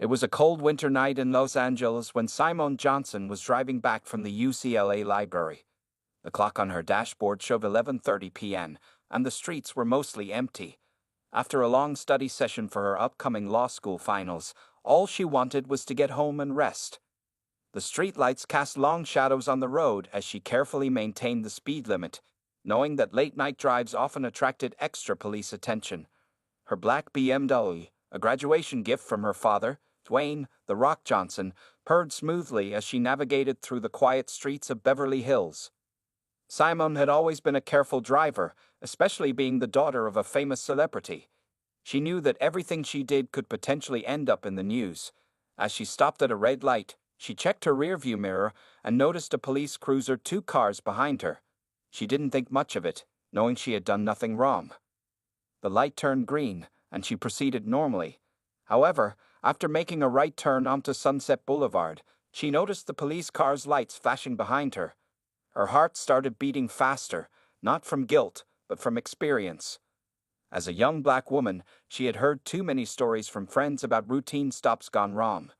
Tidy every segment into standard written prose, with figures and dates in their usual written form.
It was a cold winter night in Los Angeles when Simone Johnson was driving back from the UCLA library. The clock on her dashboard showed 11:30 p.m., and the streets were mostly empty. After a long study session for her upcoming law school finals, all she wanted was to get home and rest. The streetlights cast long shadows on the road as she carefully maintained the speed limit, knowing that late-night drives often attracted extra police attention. Her black BMW, a graduation gift from her father, Dwayne "The Rock" Johnson, purred smoothly as she navigated through the quiet streets of Beverly Hills. Simone had always been a careful driver, especially being the daughter of a famous celebrity. She knew that everything she did could potentially end up in the news. As she stopped at a red light, she checked her rearview mirror and noticed a police cruiser 2 cars behind her. She didn't think much of it, knowing she had done nothing wrong. The light turned green, and she proceeded normally. However, after making a right turn onto Sunset Boulevard, she noticed the police car's lights flashing behind her. Her heart started beating faster, not from guilt, but from experience. As a young black woman, she had heard too many stories from friends about routine stops gone wrong.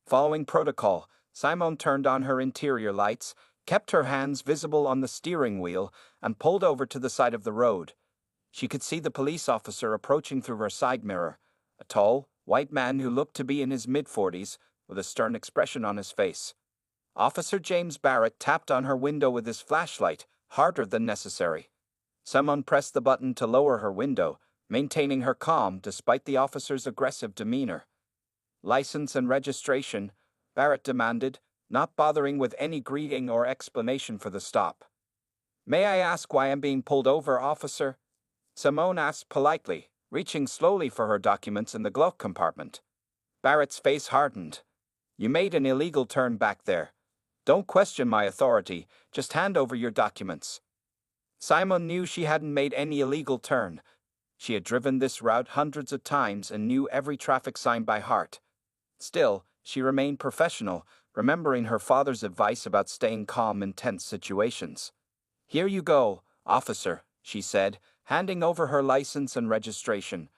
Following protocol, Simone turned on her interior lights, kept her hands visible on the steering wheel, and pulled over to the side of the road. She could see the police officer approaching through her side mirror, a tall, white man who looked to be in his mid-40s, with a stern expression on his face. Officer James Barrett tapped on her window with his flashlight, harder than necessary. Someone pressed the button to lower her window, maintaining her calm despite the officer's aggressive demeanor. "License and registration," Barrett demanded, not bothering with any greeting or explanation for the stop. "May I ask why I'm being pulled over, officer?" Simone asked politely, reaching slowly for her documents in the glove compartment. Barrett's face hardened. "You made an illegal turn back there. Don't question my authority, just hand over your documents." Simone knew she hadn't made any illegal turn. She had driven this route hundreds of times and knew every traffic sign by heart. Still, she remained professional, remembering her father's advice about staying calm in tense situations. "Here you go, officer," she said, handing over her license and registration.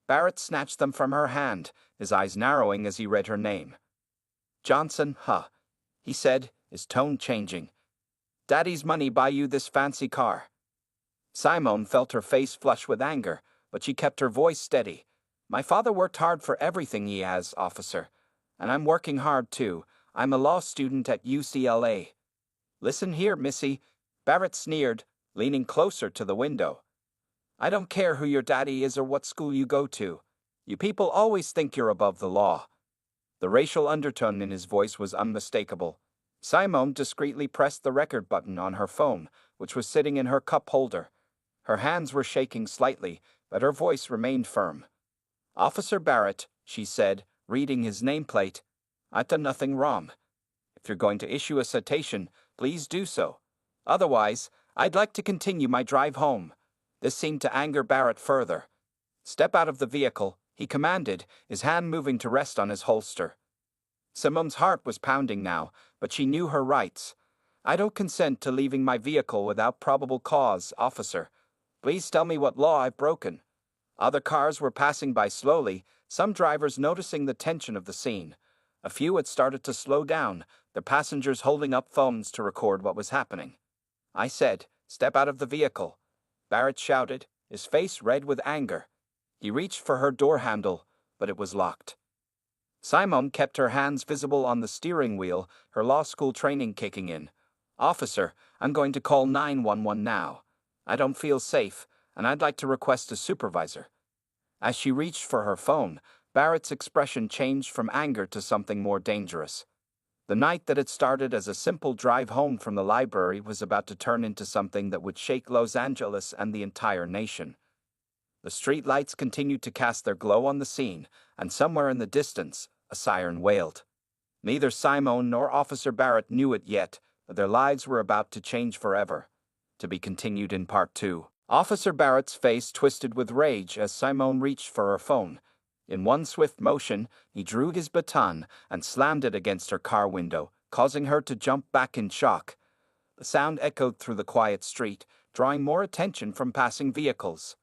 Barrett snatched them from her hand, his eyes narrowing as he read her name. "Johnson, huh?" he said, his tone changing. "Daddy's money buy you this fancy car." Simone felt her face flush with anger, but she kept her voice steady. "My father worked hard for everything he has, officer. And I'm working hard too. I'm a law student at UCLA. "Listen here, missy," Barrett sneered, leaning closer to the window. "I don't care who your daddy is or what school you go to. You people always think you're above the law." The racial undertone in his voice was unmistakable. Simone discreetly pressed the record button on her phone, which was sitting in her cup holder. Her hands were shaking slightly, but her voice remained firm. "Officer Barrett," she said, reading his nameplate, "I've done nothing wrong. If you're going to issue a citation, please do so. Otherwise, I'd like to continue my drive home." This seemed to anger Barrett further. "Step out of the vehicle," he commanded, his hand moving to rest on his holster. Simone's heart was pounding now, but she knew her rights. "I don't consent to leaving my vehicle without probable cause, officer. Please tell me what law I've broken." Other cars were passing by slowly, some drivers noticing the tension of the scene. A few had started to slow down, their passengers holding up phones to record what was happening. "I said, step out of the vehicle," Barrett shouted, his face red with anger. He reached for her door handle, but it was locked. Simone kept her hands visible on the steering wheel, her law school training kicking in. "Officer, I'm going to call 911 now. I don't feel safe, and I'd like to request a supervisor." As she reached for her phone, Barrett's expression changed from anger to something more dangerous. The night that had started as a simple drive home from the library was about to turn into something that would shake Los Angeles and the entire nation. The street lights continued to cast their glow on the scene, and somewhere in the distance, a siren wailed. Neither Simone nor Officer Barrett knew it yet, but their lives were about to change forever. To be continued in Part 2. Officer Barrett's face twisted with rage as Simone reached for her phone. In one swift motion, he drew his baton and slammed it against her car window, causing her to jump back in shock. The sound echoed through the quiet street, drawing more attention from passing vehicles.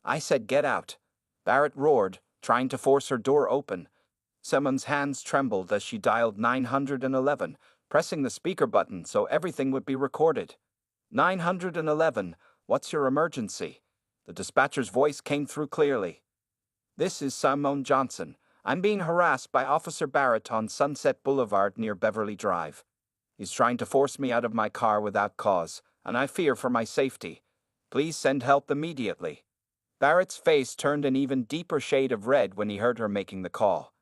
"I said get out," Barrett roared, trying to force her door open. Simon's hands trembled as she dialed 911, pressing the speaker button so everything would be recorded. 911, what's your emergency? The dispatcher's voice came through clearly. This is Dwayne Johnson. I'm being harassed by Officer Barrett on Sunset Boulevard near Beverly Drive. He's trying to force me out of my car without cause, and I fear for my safety. Please send help immediately. Barrett's face turned an even deeper shade of red when he heard her making the call.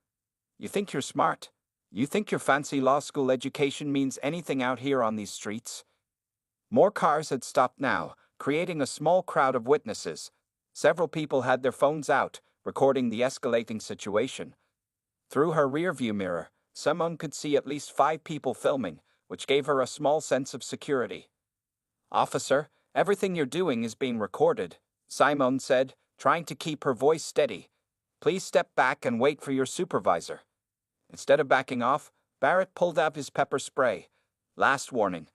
You think you're smart? You think your fancy law school education means anything out here on these streets? More cars had stopped now, creating a small crowd of witnesses. Several people had their phones out, recording the escalating situation. Through her rearview mirror, someone could see at least 5 people filming, which gave her a small sense of security. Officer, everything you're doing is being recorded, Simone said, trying to keep her voice steady. Please step back and wait for your supervisor. Instead of backing off, Barrett pulled out his pepper spray. Last warning.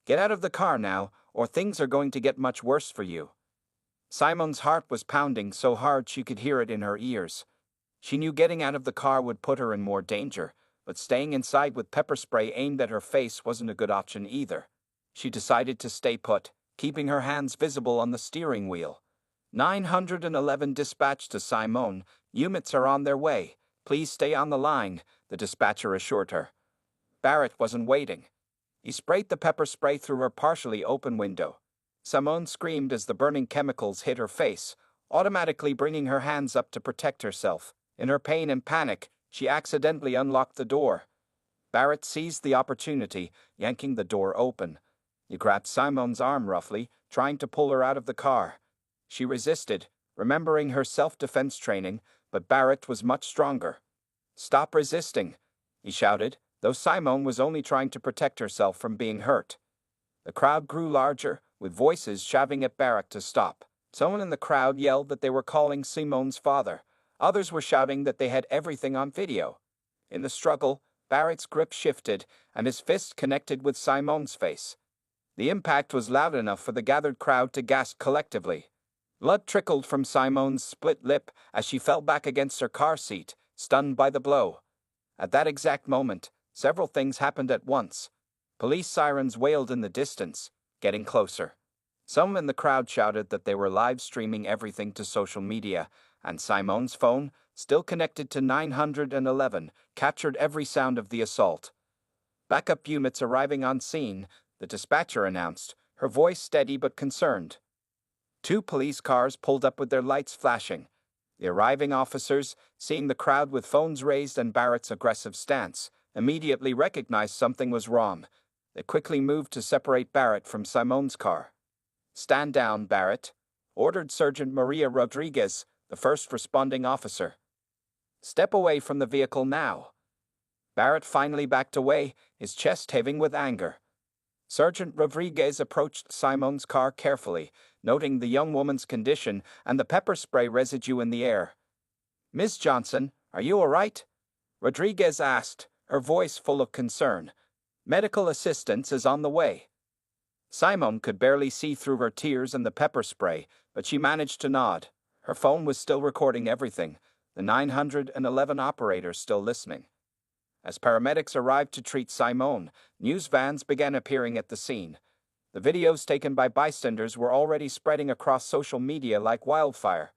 Get out of the car now, or things are going to get much worse for you. Simone's heart was pounding so hard she could hear it in her ears. She knew getting out of the car would put her in more danger, but staying inside with pepper spray aimed at her face wasn't a good option either. She decided to stay put, keeping her hands visible on the steering wheel. 911 dispatched to Simone. Units are on their way. Please stay on the line, the dispatcher assured her. Barrett wasn't waiting. He sprayed the pepper spray through her partially open window. Simone screamed as the burning chemicals hit her face, automatically bringing her hands up to protect herself. In her pain and panic, she accidentally unlocked the door. Barrett seized the opportunity, yanking the door open. He grabbed Simone's arm roughly, trying to pull her out of the car. She resisted, remembering her self-defense training, but Barrett was much stronger. Stop resisting, he shouted, though Simone was only trying to protect herself from being hurt. The crowd grew larger, with voices shouting at Barrett to stop. Someone in the crowd yelled that they were calling Simone's father. Others were shouting that they had everything on video. In the struggle, Barrett's grip shifted, and his fist connected with Simone's face. The impact was loud enough for the gathered crowd to gasp collectively. Blood trickled from Simone's split lip as she fell back against her car seat, stunned by the blow. At that exact moment, several things happened at once. Police sirens wailed in the distance, getting closer. Some in the crowd shouted that they were live streaming everything to social media, and Simone's phone, still connected to 911, captured every sound of the assault. Backup units arriving on scene, the dispatcher announced, her voice steady but concerned. 2 police cars pulled up with their lights flashing. The arriving officers, seeing the crowd with phones raised and Barrett's aggressive stance, immediately recognized something was wrong. They quickly moved to separate Barrett from Simone's car. Stand down, Barrett, ordered Sergeant Maria Rodriguez, the first responding officer. Step away from the vehicle now. Barrett finally backed away, his chest heaving with anger. Sergeant Rodriguez approached Simone's car carefully, noting the young woman's condition and the pepper spray residue in the air. Miss Johnson, are you all right? Rodriguez asked, her voice full of concern. Medical assistance is on the way. Simone could barely see through her tears and the pepper spray, but she managed to nod. Her phone was still recording everything, the 911 operator still listening. As paramedics arrived to treat Simone, news vans began appearing at the scene. The videos taken by bystanders were already spreading across social media like wildfire.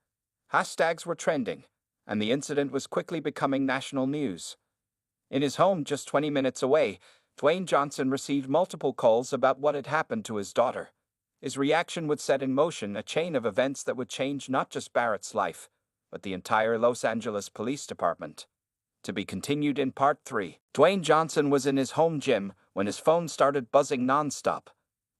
Hashtags were trending, and the incident was quickly becoming national news. In his home just 20 minutes away, Dwayne Johnson received multiple calls about what had happened to his daughter. His reaction would set in motion a chain of events that would change not just Barrett's life, but the entire Los Angeles Police Department. To be continued in Part 3. Dwayne Johnson was in his home gym when his phone started buzzing nonstop.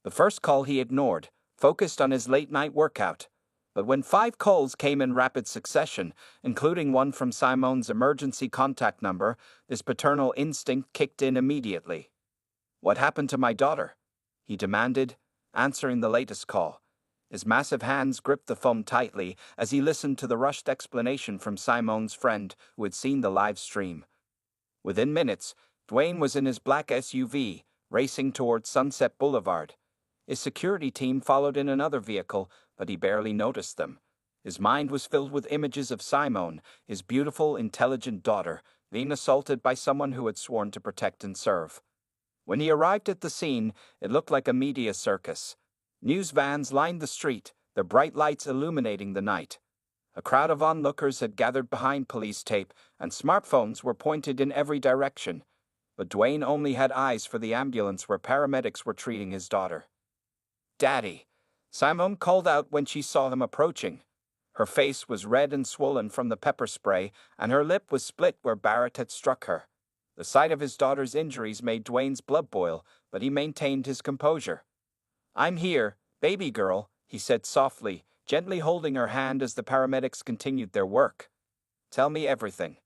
The first call he ignored, focused on his late-night workout. But when 5 calls came in rapid succession, including one from Simone's emergency contact number, this paternal instinct kicked in immediately. What happened to my daughter? He demanded, answering the latest call. His massive hands gripped the phone tightly as he listened to the rushed explanation from Simone's friend who had seen the live stream. Within minutes, Dwayne was in his black SUV, racing towards Sunset Boulevard. His security team followed in another vehicle, but he barely noticed them. His mind was filled with images of Simone, his beautiful, intelligent daughter, being assaulted by someone who had sworn to protect and serve. When he arrived at the scene, it looked like a media circus. News vans lined the street, their bright lights illuminating the night. A crowd of onlookers had gathered behind police tape, and smartphones were pointed in every direction. But Dwayne only had eyes for the ambulance where paramedics were treating his daughter. "Daddy," Simone called out when she saw him approaching. Her face was red and swollen from the pepper spray, and her lip was split where Barrett had struck her. The sight of his daughter's injuries made Dwayne's blood boil, but he maintained his composure. "I'm here, baby girl," he said softly, gently holding her hand as the paramedics continued their work. "Tell me everything."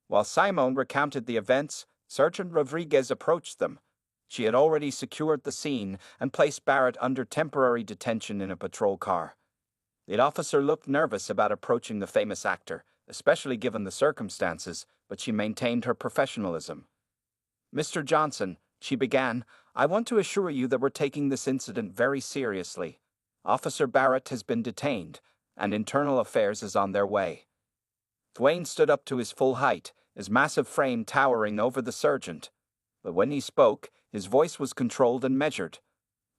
While Simone recounted the events, Sergeant Rodriguez approached them. She had already secured the scene and placed Barrett under temporary detention in a patrol car. The officer looked nervous about approaching the famous actor, especially given the circumstances, but she maintained her professionalism. "Mr. Johnson," she began, "I want to assure you that we're taking this incident very seriously. Officer Barrett has been detained, and Internal Affairs is on their way." Dwayne stood up to his full height, his massive frame towering over the sergeant. But when he spoke, his voice was controlled and measured.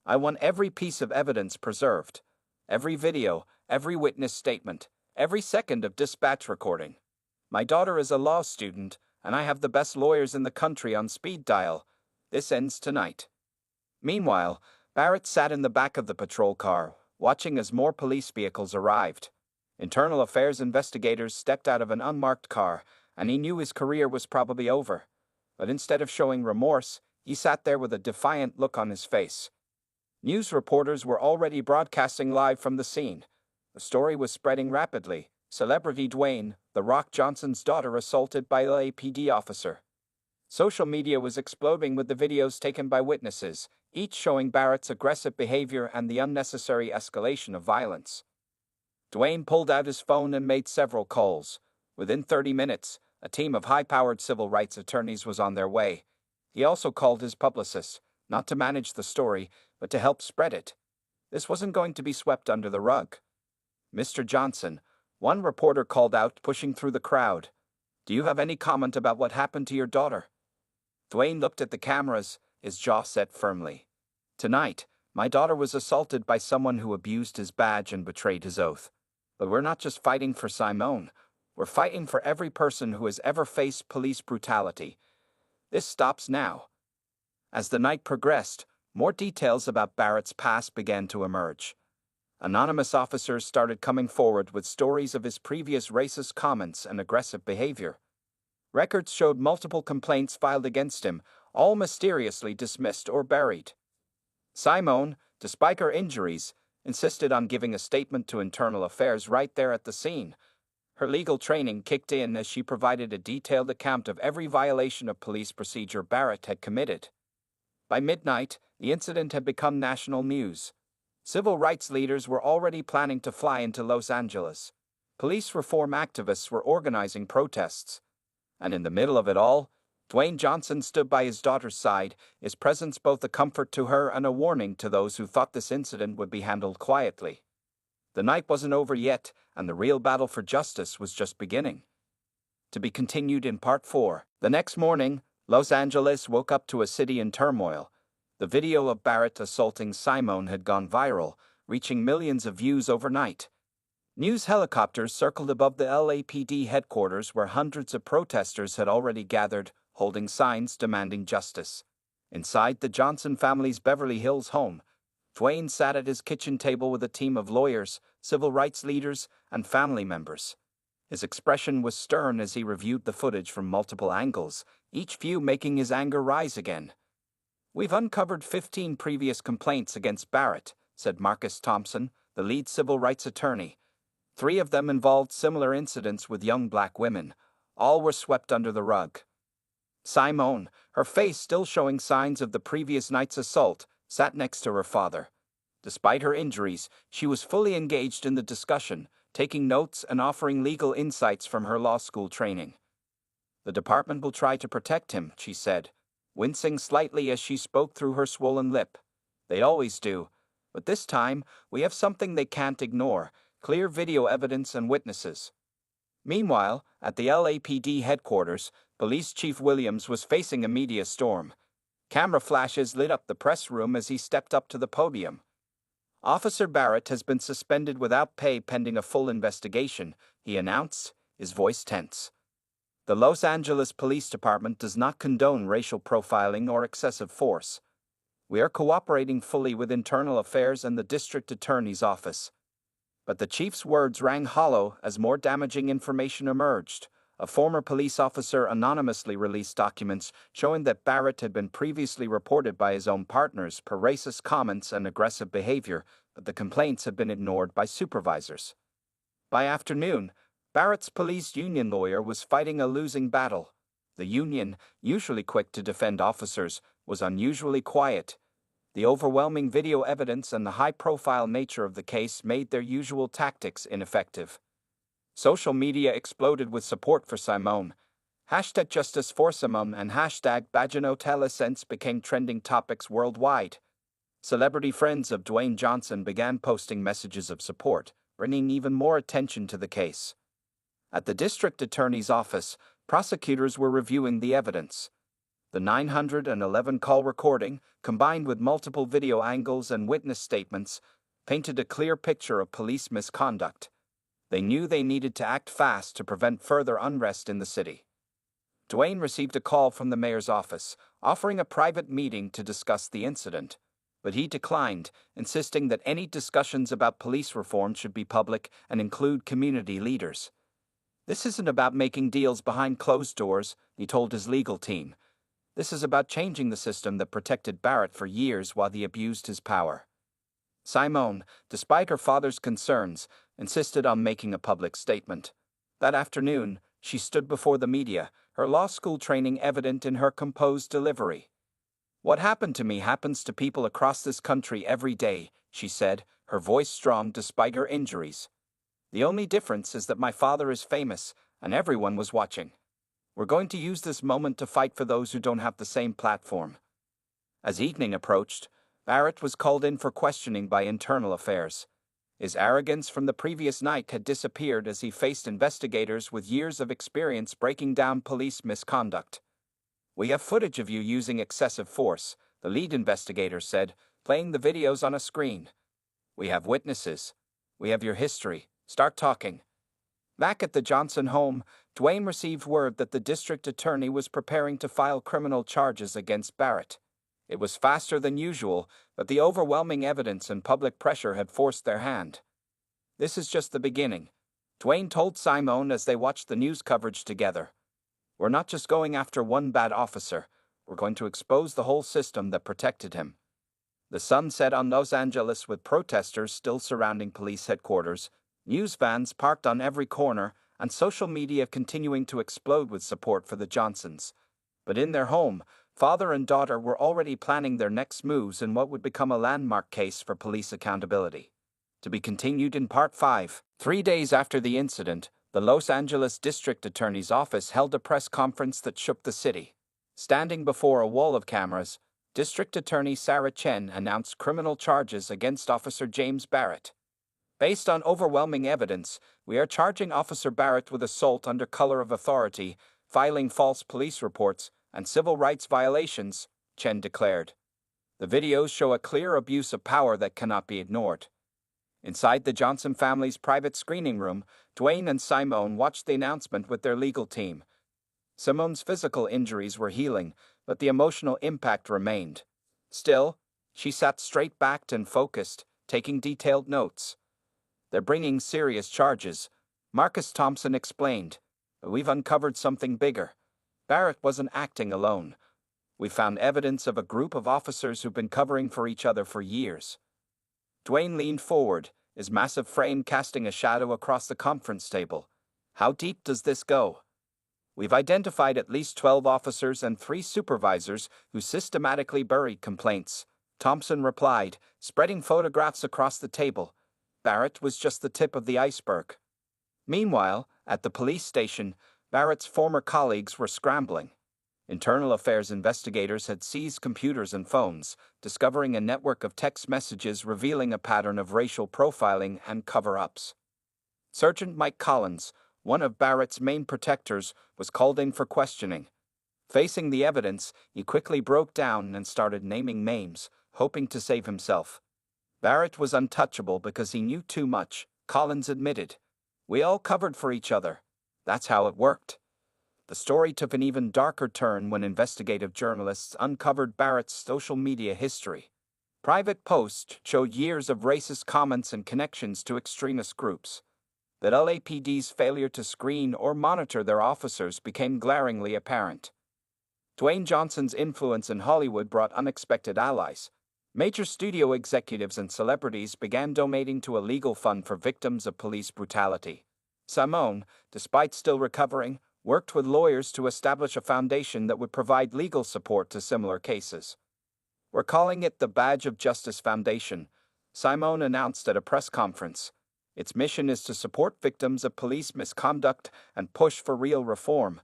"I want every piece of evidence preserved. Every video, every witness statement, every second of dispatch recording. My daughter is a law student, and I have the best lawyers in the country on speed dial. This ends tonight." Meanwhile, Barrett sat in the back of the patrol car, watching as more police vehicles arrived. Internal Affairs investigators stepped out of an unmarked car, and he knew his career was probably over. But instead of showing remorse, he sat there with a defiant look on his face. News reporters were already broadcasting live from the scene. The story was spreading rapidly. Celebrity Dwayne, The Rock Johnson's daughter, assaulted by LAPD officer. Social media was exploding with the videos taken by witnesses, each showing Barrett's aggressive behavior and the unnecessary escalation of violence. Dwayne pulled out his phone and made several calls. Within 30 minutes, a team of high-powered civil rights attorneys was on their way. He also called his publicist, not to manage the story, but to help spread it. This wasn't going to be swept under the rug. "Mr. Johnson," one reporter called out, pushing through the crowd, "do you have any comment about what happened to your daughter?" Dwayne looked at the cameras, his jaw set firmly. "Tonight, my daughter was assaulted by someone who abused his badge and betrayed his oath. But we're not just fighting for Simone. We're fighting for every person who has ever faced police brutality. This stops now." As the night progressed, more details about Barrett's past began to emerge. Anonymous officers started coming forward with stories of his previous racist comments and aggressive behavior. Records showed multiple complaints filed against him, all mysteriously dismissed or buried. Simone, despite her injuries, insisted on giving a statement to Internal Affairs right there at the scene. Her legal training kicked in as she provided a detailed account of every violation of police procedure Barrett had committed. By midnight, the incident had become national news. Civil rights leaders were already planning to fly into Los Angeles. Police reform activists were organizing protests. And in the middle of it all, Dwayne Johnson stood by his daughter's side, his presence both a comfort to her and a warning to those who thought this incident would be handled quietly. The night wasn't over yet, and the real battle for justice was just beginning. To be continued in Part 4. The next morning, Los Angeles woke up to a city in turmoil. The video of Barrett assaulting Simone had gone viral, reaching millions of views overnight. News helicopters circled above the LAPD headquarters where hundreds of protesters had already gathered, holding signs demanding justice. Inside the Johnson family's Beverly Hills home, Dwayne sat at his kitchen table with a team of lawyers, civil rights leaders, and family members. His expression was stern as he reviewed the footage from multiple angles, each view making his anger rise again. "We've uncovered 15 previous complaints against Barrett," said Marcus Thompson, the lead civil rights attorney. 3 of them involved similar incidents with young black women. All were swept under the rug. Simone, her face still showing signs of the previous night's assault, sat next to her father. Despite her injuries, she was fully engaged in the discussion, taking notes and offering legal insights from her law school training. "The department will try to protect him," she said, wincing slightly as she spoke through her swollen lip. "They always do. But this time, we have something they can't ignore: clear video evidence and witnesses." Meanwhile, at the LAPD headquarters, Police Chief Williams was facing a media storm. Camera flashes lit up the press room as he stepped up to the podium. "Officer Barrett has been suspended without pay pending a full investigation," he announced, his voice tense. "The Los Angeles Police Department does not condone racial profiling or excessive force. We are cooperating fully with Internal Affairs and the District Attorney's Office." But the chief's words rang hollow as more damaging information emerged. A former police officer anonymously released documents showing that Barrett had been previously reported by his own partners for racist comments and aggressive behavior, but the complaints had been ignored by supervisors. By afternoon, Barrett's police union lawyer was fighting a losing battle. The union, usually quick to defend officers, was unusually quiet. The overwhelming video evidence and the high-profile nature of the case made their usual tactics ineffective. Social media exploded with support for Simone. Hashtag Justice for Simone and hashtag BajanoteleSense became trending topics worldwide. Celebrity friends of Dwayne Johnson began posting messages of support, bringing even more attention to the case. At the district attorney's office, prosecutors were reviewing the evidence. The 911 call recording, combined with multiple video angles and witness statements, painted a clear picture of police misconduct. They knew they needed to act fast to prevent further unrest in the city. Dwayne received a call from the mayor's office, offering a private meeting to discuss the incident. But he declined, insisting that any discussions about police reform should be public and include community leaders. "This isn't about making deals behind closed doors," he told his legal team. "This is about changing the system that protected Barrett for years while he abused his power." Simone, despite her father's concerns, insisted on making a public statement. That afternoon, she stood before the media, her law school training evident in her composed delivery. "What happened to me happens to people across this country every day," she said, her voice strong despite her injuries. "The only difference is that my father is famous, and everyone was watching. We're going to use this moment to fight for those who don't have the same platform." As evening approached, Barrett was called in for questioning by Internal Affairs. His arrogance from the previous night had disappeared as he faced investigators with years of experience breaking down police misconduct. "We have footage of you using excessive force," the lead investigator said, playing the videos on a screen. "We have witnesses. We have your history. Start talking." Back at the Johnson home, Dwayne received word that the district attorney was preparing to file criminal charges against Barrett. It was faster than usual, but the overwhelming evidence and public pressure had forced their hand. "This is just the beginning," Dwayne told Simone as they watched the news coverage together. "We're not just going after one bad officer. We're going to expose the whole system that protected him." The sun set on Los Angeles with protesters still surrounding police headquarters, news vans parked on every corner, and social media continuing to explode with support for the Johnsons. But in their home, father and daughter were already planning their next moves in what would become a landmark case for police accountability. To be continued in Part 5. 3 days after the incident, the Los Angeles District Attorney's Office held a press conference that shook the city. Standing before a wall of cameras, District Attorney Sarah Chen announced criminal charges against Officer James Barrett. "Based on overwhelming evidence, we are charging Officer Barrett with assault under color of authority, filing false police reports, and civil rights violations," Chen declared. "The videos show a clear abuse of power that cannot be ignored." Inside the Johnson family's private screening room, Dwayne and Simone watched the announcement with their legal team. Simone's physical injuries were healing, but the emotional impact remained. Still, she sat straight-backed and focused, taking detailed notes. "They're bringing serious charges," Marcus Thompson explained. "But we've uncovered something bigger. Barrett wasn't acting alone. We found evidence of a group of officers who've been covering for each other for years." Dwayne leaned forward, his massive frame casting a shadow across the conference table. "How deep does this go?" "We've identified at least 12 officers and 3 supervisors who systematically buried complaints," Thompson replied, spreading photographs across the table. Barrett was just the tip of the iceberg. Meanwhile, at the police station, Barrett's former colleagues were scrambling. Internal Affairs investigators had seized computers and phones, discovering a network of text messages revealing a pattern of racial profiling and cover-ups. Sergeant Mike Collins, one of Barrett's main protectors, was called in for questioning. Facing the evidence, he quickly broke down and started naming names, hoping to save himself. Barrett was untouchable because he knew too much, Collins admitted. We all covered for each other. That's how it worked. The story took an even darker turn when investigative journalists uncovered Barrett's social media history. Private posts showed years of racist comments and connections to extremist groups. The LAPD's failure to screen or monitor their officers became glaringly apparent. Dwayne Johnson's influence in Hollywood brought unexpected allies. Major studio executives and celebrities began donating to a legal fund for victims of police brutality. Simone, despite still recovering, worked with lawyers to establish a foundation that would provide legal support to similar cases. We're calling it the Badge of Justice Foundation, Simone announced at a press conference. Its mission is to support victims of police misconduct and push for real reform.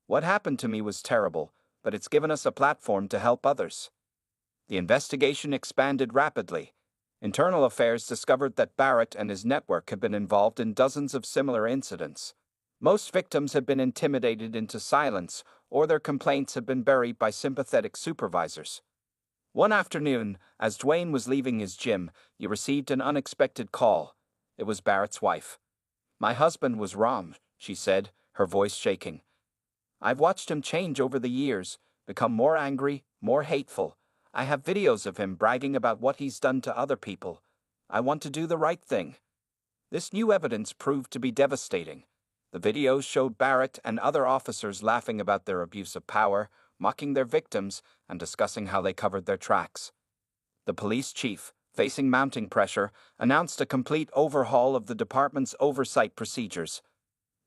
What happened to me was terrible, but it's given us a platform to help others. The investigation expanded rapidly. Internal Affairs discovered that Barrett and his network had been involved in dozens of similar incidents. Most victims had been intimidated into silence, or their complaints had been buried by sympathetic supervisors. One afternoon, as Dwayne was leaving his gym, he received an unexpected call. It was Barrett's wife. My husband was wrong, she said, her voice shaking. I've watched him change over the years, become more angry, more hateful. I have videos of him bragging about what he's done to other people. I want to do the right thing. This new evidence proved to be devastating. The videos showed Barrett and other officers laughing about their abuse of power, mocking their victims, and discussing how they covered their tracks. The police chief, facing mounting pressure, announced a complete overhaul of the department's oversight procedures.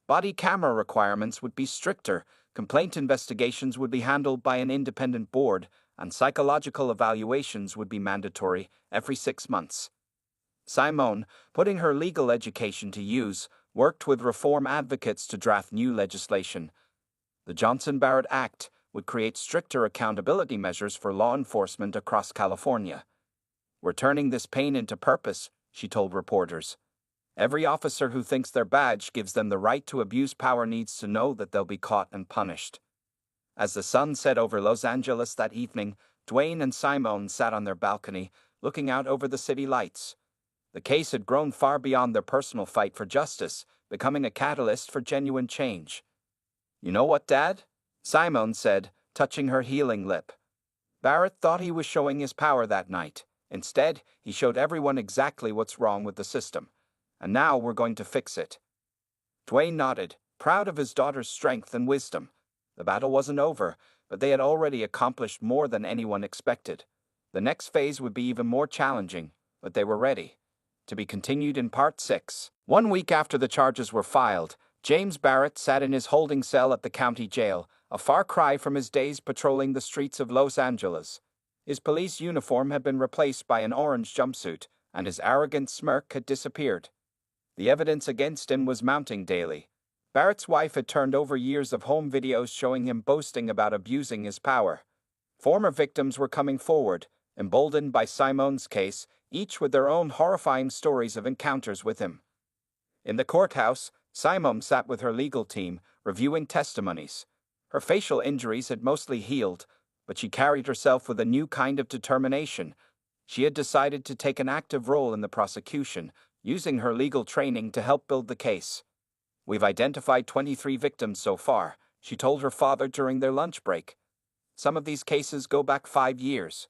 Body camera requirements would be stricter, complaint investigations would be handled by an independent board, and psychological evaluations would be mandatory every 6 months. Simone, putting her legal education to use, worked with reform advocates to draft new legislation. The Johnson-Barrett Act would create stricter accountability measures for law enforcement across California. We're turning this pain into purpose, she told reporters. Every officer who thinks their badge gives them the right to abuse power needs to know that they'll be caught and punished. As the sun set over Los Angeles that evening, Dwayne and Simone sat on their balcony, looking out over the city lights. The case had grown far beyond their personal fight for justice, becoming a catalyst for genuine change. You know what, Dad? Simone said, touching her healing lip. Barrett thought he was showing his power that night. Instead, he showed everyone exactly what's wrong with the system. And now we're going to fix it. Dwayne nodded, proud of his daughter's strength and wisdom. The battle wasn't over, but they had already accomplished more than anyone expected. The next phase would be even more challenging, but they were ready. To be continued in Part 6. 1 week after the charges were filed, James Barrett sat in his holding cell at the county jail, a far cry from his days patrolling the streets of Los Angeles. His police uniform had been replaced by an orange jumpsuit, and his arrogant smirk had disappeared. The evidence against him was mounting daily. Barrett's wife had turned over years of home videos showing him boasting about abusing his power. Former victims were coming forward, emboldened by Simone's case, each with their own horrifying stories of encounters with him. In the courthouse, Simone sat with her legal team, reviewing testimonies. Her facial injuries had mostly healed, but she carried herself with a new kind of determination. She had decided to take an active role in the prosecution, using her legal training to help build the case. We've identified 23 victims so far, she told her father during their lunch break. Some of these cases go back 5 years.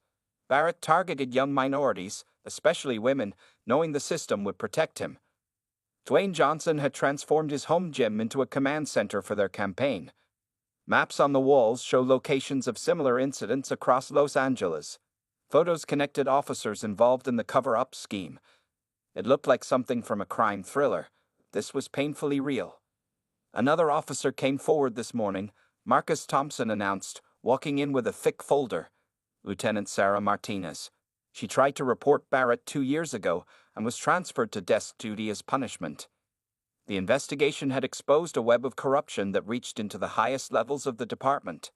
Barrett targeted young minorities, especially women, knowing the system would protect him. Dwayne Johnson had transformed his home gym into a command center for their campaign. Maps on the walls show locations of similar incidents across Los Angeles. Photos connected officers involved in the cover-up scheme. It looked like something from a crime thriller. This was painfully real. Another officer came forward this morning, Marcus Thompson announced, walking in with a thick folder. Lieutenant Sarah Martinez. She tried to report Barrett 2 years ago and was transferred to desk duty as punishment. The investigation had exposed a web of corruption that reached into the highest levels of the department.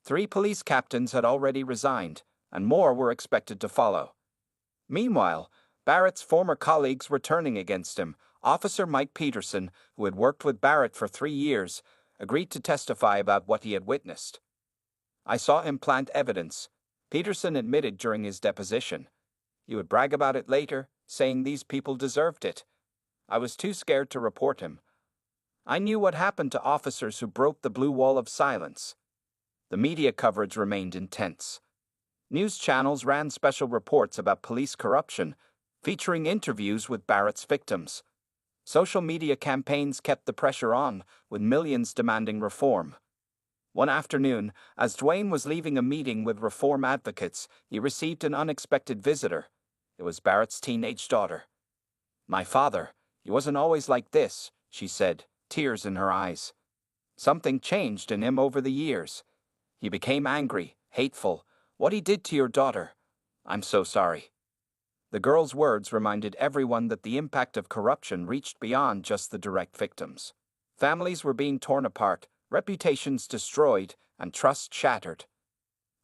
3 police captains had already resigned, and more were expected to follow. Meanwhile, Barrett's former colleagues were turning against him, Officer Mike Peterson, who had worked with Barrett for 3 years, agreed to testify about what he had witnessed. "I saw him plant evidence," Peterson admitted during his deposition. "He would brag about it later, saying these people deserved it. I was too scared to report him. I knew what happened to officers who broke the blue wall of silence." The media coverage remained intense. News channels ran special reports about police corruption, featuring interviews with Barrett's victims. Social media campaigns kept the pressure on, with millions demanding reform. One afternoon, as Dwayne was leaving a meeting with reform advocates, he received an unexpected visitor. It was Barrett's teenage daughter. "My father, he wasn't always like this," she said, tears in her eyes. "Something changed in him over the years. He became angry, hateful. What he did to your daughter, I'm so sorry." The girl's words reminded everyone that the impact of corruption reached beyond just the direct victims. Families were being torn apart, reputations destroyed, and trust shattered.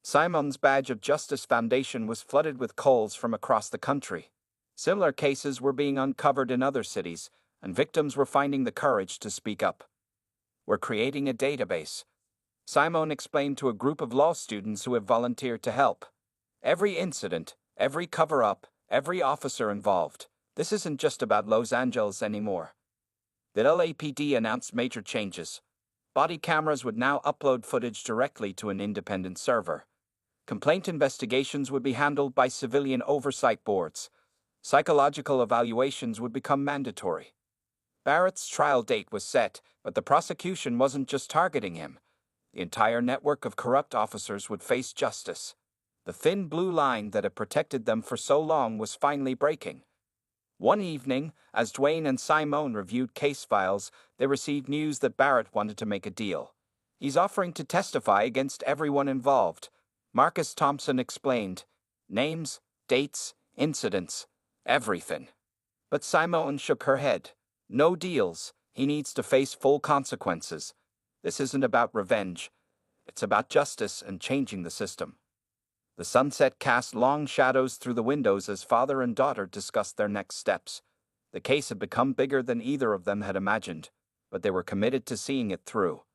Simon's Badge of Justice Foundation was flooded with calls from across the country. Similar cases were being uncovered in other cities, and victims were finding the courage to speak up. "We're creating a database," Simon explained to a group of law students who have volunteered to help. "Every incident, every cover-up, every officer involved. This isn't just about Los Angeles anymore." The LAPD announced major changes. Body cameras would now upload footage directly to an independent server. Complaint investigations would be handled by civilian oversight boards. Psychological evaluations would become mandatory. Barrett's trial date was set, but the prosecution wasn't just targeting him. The entire network of corrupt officers would face justice. The thin blue line that had protected them for so long was finally breaking. One evening, as Dwayne and Simon reviewed case files, they received news that Barrett wanted to make a deal. "He's offering to testify against everyone involved," Marcus Thompson explained. "Names, dates, incidents, everything." But Simon shook her head. "No deals. He needs to face full consequences. This isn't about revenge. It's about justice and changing the system." The sunset cast long shadows through the windows as father and daughter discussed their next steps. The case had become bigger than either of them had imagined, but they were committed to seeing it through.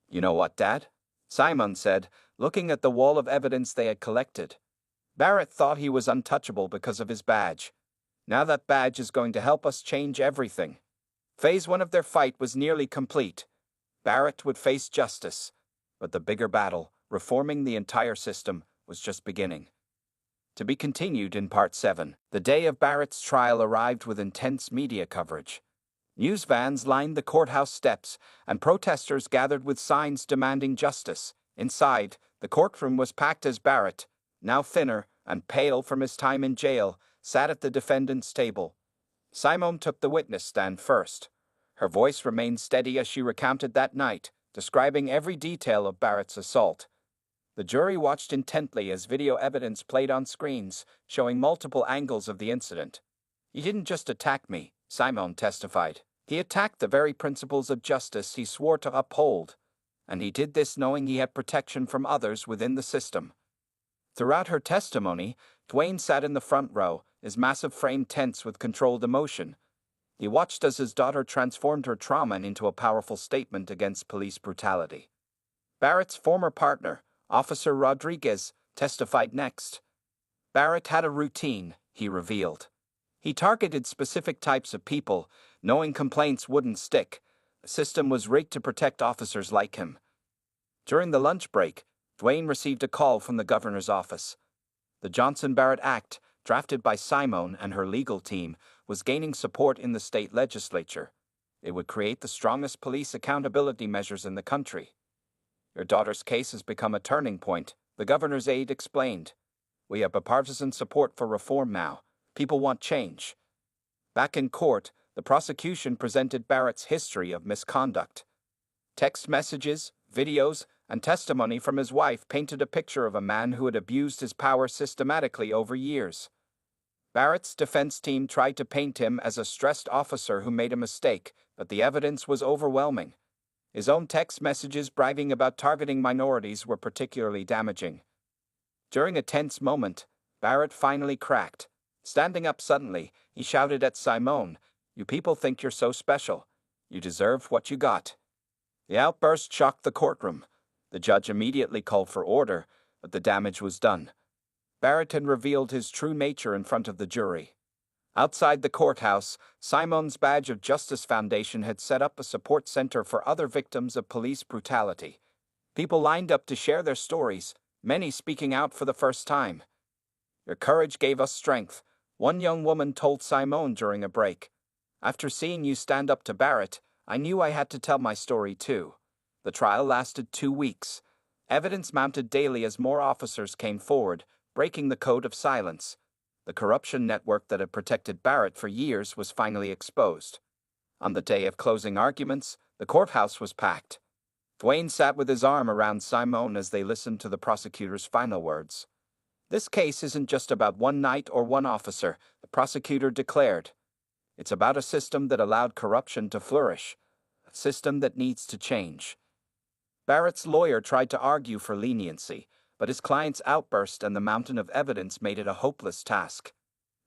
"You know what, Dad?" Simon said, looking at the wall of evidence they had collected. "Barrett thought he was untouchable because of his badge. Now that badge is going to help us change everything." Phase 1 of their fight was nearly complete. Barrett would face justice, but the bigger battle, reforming the entire system, was just beginning. To be continued in Part 7. The day of Barrett's trial arrived with intense media coverage. News vans lined the courthouse steps, and protesters gathered with signs demanding justice. Inside, the courtroom was packed as Barrett, now thinner and pale from his time in jail, sat at the defendant's table. Simon took the witness stand first. Her voice remained steady as she recounted that night, describing every detail of Barrett's assault. The jury watched intently as video evidence played on screens, showing multiple angles of the incident. "He didn't just attack me," Simon testified. "He attacked the very principles of justice he swore to uphold. And he did this knowing he had protection from others within the system." Throughout her testimony, Dwayne sat in the front row, his massive frame tense with controlled emotion. He watched as his daughter transformed her trauma into a powerful statement against police brutality. Barrett's former partner, Officer Rodriguez, testified next. Barrett had a routine, he revealed. He targeted specific types of people, knowing complaints wouldn't stick. The system was rigged to protect officers like him. During the lunch break, Dwayne received a call from the governor's office. The Johnson-Barrett Act, drafted by Simon and her legal team, was gaining support in the state legislature. It would create the strongest police accountability measures in the country. "Your daughter's case has become a turning point," the governor's aide explained. "We have bipartisan support for reform now. People want change." Back in court, the prosecution presented Barrett's history of misconduct. Text messages, videos, and testimony from his wife painted a picture of a man who had abused his power systematically over years. Barrett's defense team tried to paint him as a stressed officer who made a mistake, but the evidence was overwhelming. His own text messages bragging about targeting minorities were particularly damaging. During a tense moment, Barrett finally cracked. Standing up suddenly, he shouted at Simon, You people think you're so special. You deserve what you got." The outburst shocked the courtroom. The judge immediately called for order, but the damage was done. Barrett had revealed his true nature in front of the jury. Outside the courthouse, Simon's Badge of Justice Foundation had set up a support center for other victims of police brutality. People lined up to share their stories, many speaking out for the first time. "Your courage gave us strength," one young woman told Simone during a break. "After seeing you stand up to Barrett, I knew I had to tell my story too." The trial lasted 2 weeks. Evidence mounted daily as more officers came forward, breaking the code of silence. The corruption network that had protected Barrett for years was finally exposed. On the day of closing arguments, the courthouse was packed. Dwayne sat with his arm around Simone as they listened to the prosecutor's final words. "This case isn't just about one night or one officer," the prosecutor declared. "It's about a system that allowed corruption to flourish, a system that needs to change." Barrett's lawyer tried to argue for leniency, but his client's outburst and the mountain of evidence made it a hopeless task.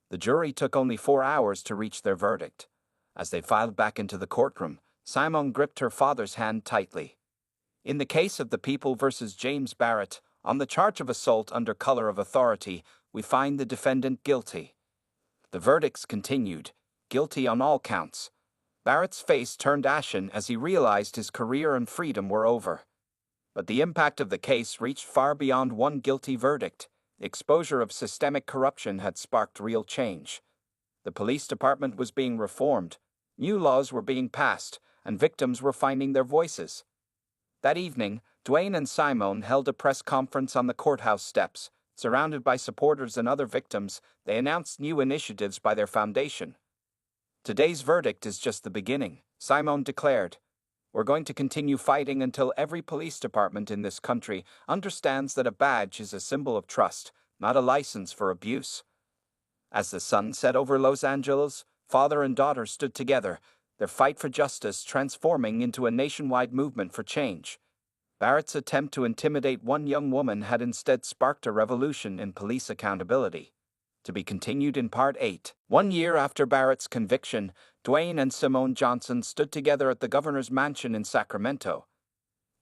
The jury took only 4 hours to reach their verdict. As they filed back into the courtroom, Simone gripped her father's hand tightly. "In the case of the People versus James Barrett, on the charge of assault under color of authority, we find the defendant guilty." The verdicts continued, guilty on all counts. Barrett's face turned ashen as he realized his career and freedom were over. But the impact of the case reached far beyond one guilty verdict. The exposure of systemic corruption had sparked real change. The police department was being reformed, new laws were being passed, and victims were finding their voices. That evening, Dwayne and Simone held a press conference on the courthouse steps. Surrounded by supporters and other victims, they announced new initiatives by their foundation. "Today's verdict is just the beginning," Simone declared. "We're going to continue fighting until every police department in this country understands that a badge is a symbol of trust, not a license for abuse." As the sun set over Los Angeles, father and daughter stood together, their fight for justice transforming into a nationwide movement for change. Barrett's attempt to intimidate one young woman had instead sparked a revolution in police accountability. To be continued in Part 8. 1 year after Barrett's conviction, Dwayne and Simone Johnson stood together at the governor's mansion in Sacramento.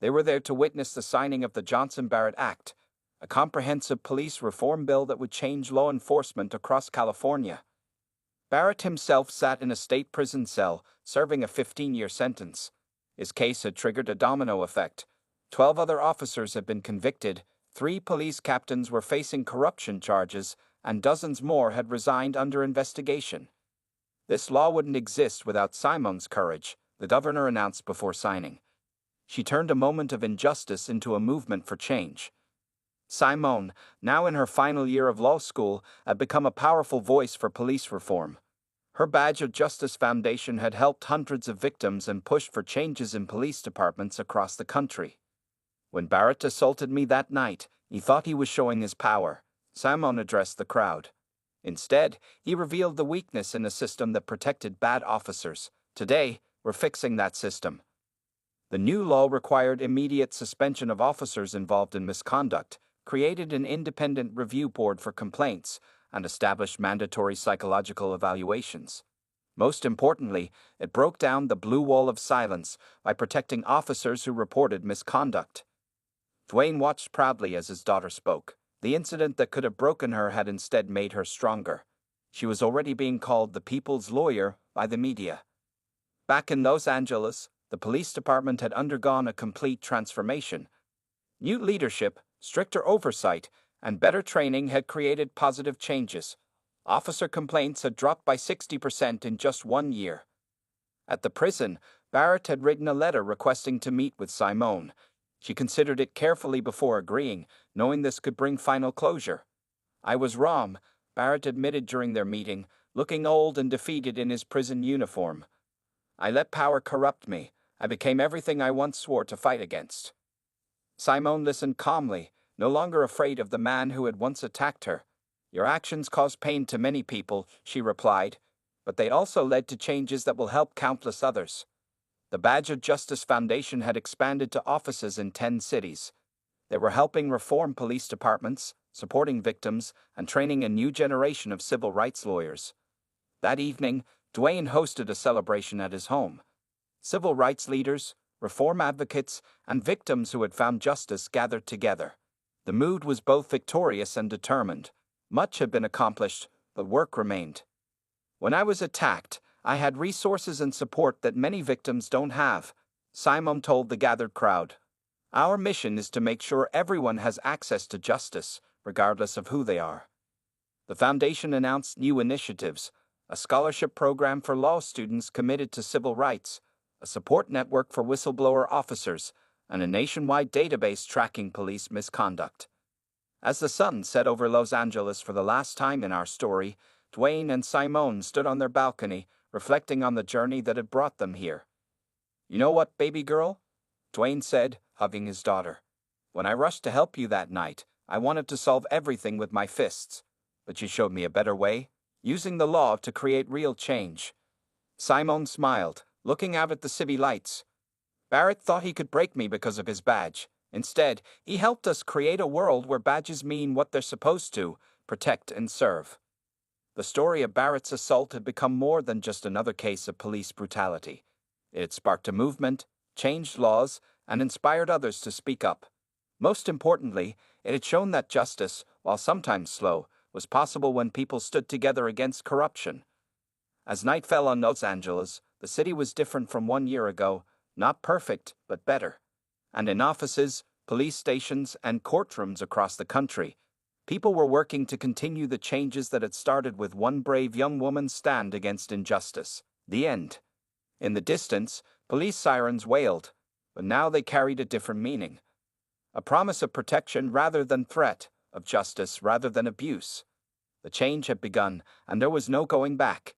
They were there to witness the signing of the Johnson-Barrett Act, a comprehensive police reform bill that would change law enforcement across California. Barrett himself sat in a state prison cell, serving a 15-year sentence. His case had triggered a domino effect. 12 other officers had been convicted, 3 police captains were facing corruption charges, and dozens more had resigned under investigation. "This law wouldn't exist without Simone's courage," the governor announced before signing. She turned a moment of injustice into a movement for change. Simone, now in her final year of law school, had become a powerful voice for police reform. Her Badge of Justice Foundation had helped hundreds of victims and pushed for changes in police departments across the country. "When Barrett assaulted me that night, he thought he was showing his power," Simone addressed the crowd. Instead, he revealed the weakness in a system that protected bad officers. "Today, we're fixing that system." The new law required immediate suspension of officers involved in misconduct, created an independent review board for complaints, and established mandatory psychological evaluations. Most importantly, it broke down the blue wall of silence by protecting officers who reported misconduct. Dwayne watched proudly as his daughter spoke. The incident that could have broken her had instead made her stronger. She was already being called the people's lawyer by the media. Back in Los Angeles, the police department had undergone a complete transformation. New leadership, stricter oversight, and better training had created positive changes. Officer complaints had dropped by 60% in just 1 year. At the prison, Barrett had written a letter requesting to meet with Simone. She considered it carefully before agreeing, knowing this could bring final closure. "I was wrong," Barrett admitted during their meeting, looking old and defeated in his prison uniform. "I let power corrupt me. I became everything I once swore to fight against." Simone listened calmly, no longer afraid of the man who had once attacked her. "Your actions caused pain to many people," she replied, "but they also led to changes that will help countless others." The Badge of Justice Foundation had expanded to offices in 10 cities. They were helping reform police departments, supporting victims, and training a new generation of civil rights lawyers. That evening, Dwayne hosted a celebration at his home. Civil rights leaders, reform advocates, and victims who had found justice gathered together. The mood was both victorious and determined. Much had been accomplished, but work remained. When I was attacked, I had resources and support that many victims don't have, Simon told the gathered crowd. Our mission is to make sure everyone has access to justice, regardless of who they are. The foundation announced new initiatives: a scholarship program for law students committed to civil rights, a support network for whistleblower officers, and a nationwide database tracking police misconduct. As the sun set over Los Angeles for the last time in our story, Dwayne and Simone stood on their balcony, reflecting on the journey that had brought them here. "You know what, baby girl?" Dwayne said, hugging his daughter. "When I rushed to help you that night, I wanted to solve everything with my fists. But you showed me a better way, using the law to create real change." Simone smiled, looking out at the city lights. "Barrett thought he could break me because of his badge. Instead, he helped us create a world where badges mean what they're supposed to: protect and serve." The story of Barrett's assault had become more than just another case of police brutality. It had sparked a movement, changed laws, and inspired others to speak up. Most importantly, it had shown that justice, while sometimes slow, was possible when people stood together against corruption. As night fell on Los Angeles, the city was different from 1 year ago, not perfect, but better. And in offices, police stations, and courtrooms across the country, people were working to continue the changes that had started with one brave young woman's stand against injustice. The end. In the distance, police sirens wailed, but now they carried a different meaning. A promise of protection rather than threat, of justice rather than abuse. The change had begun, and there was no going back.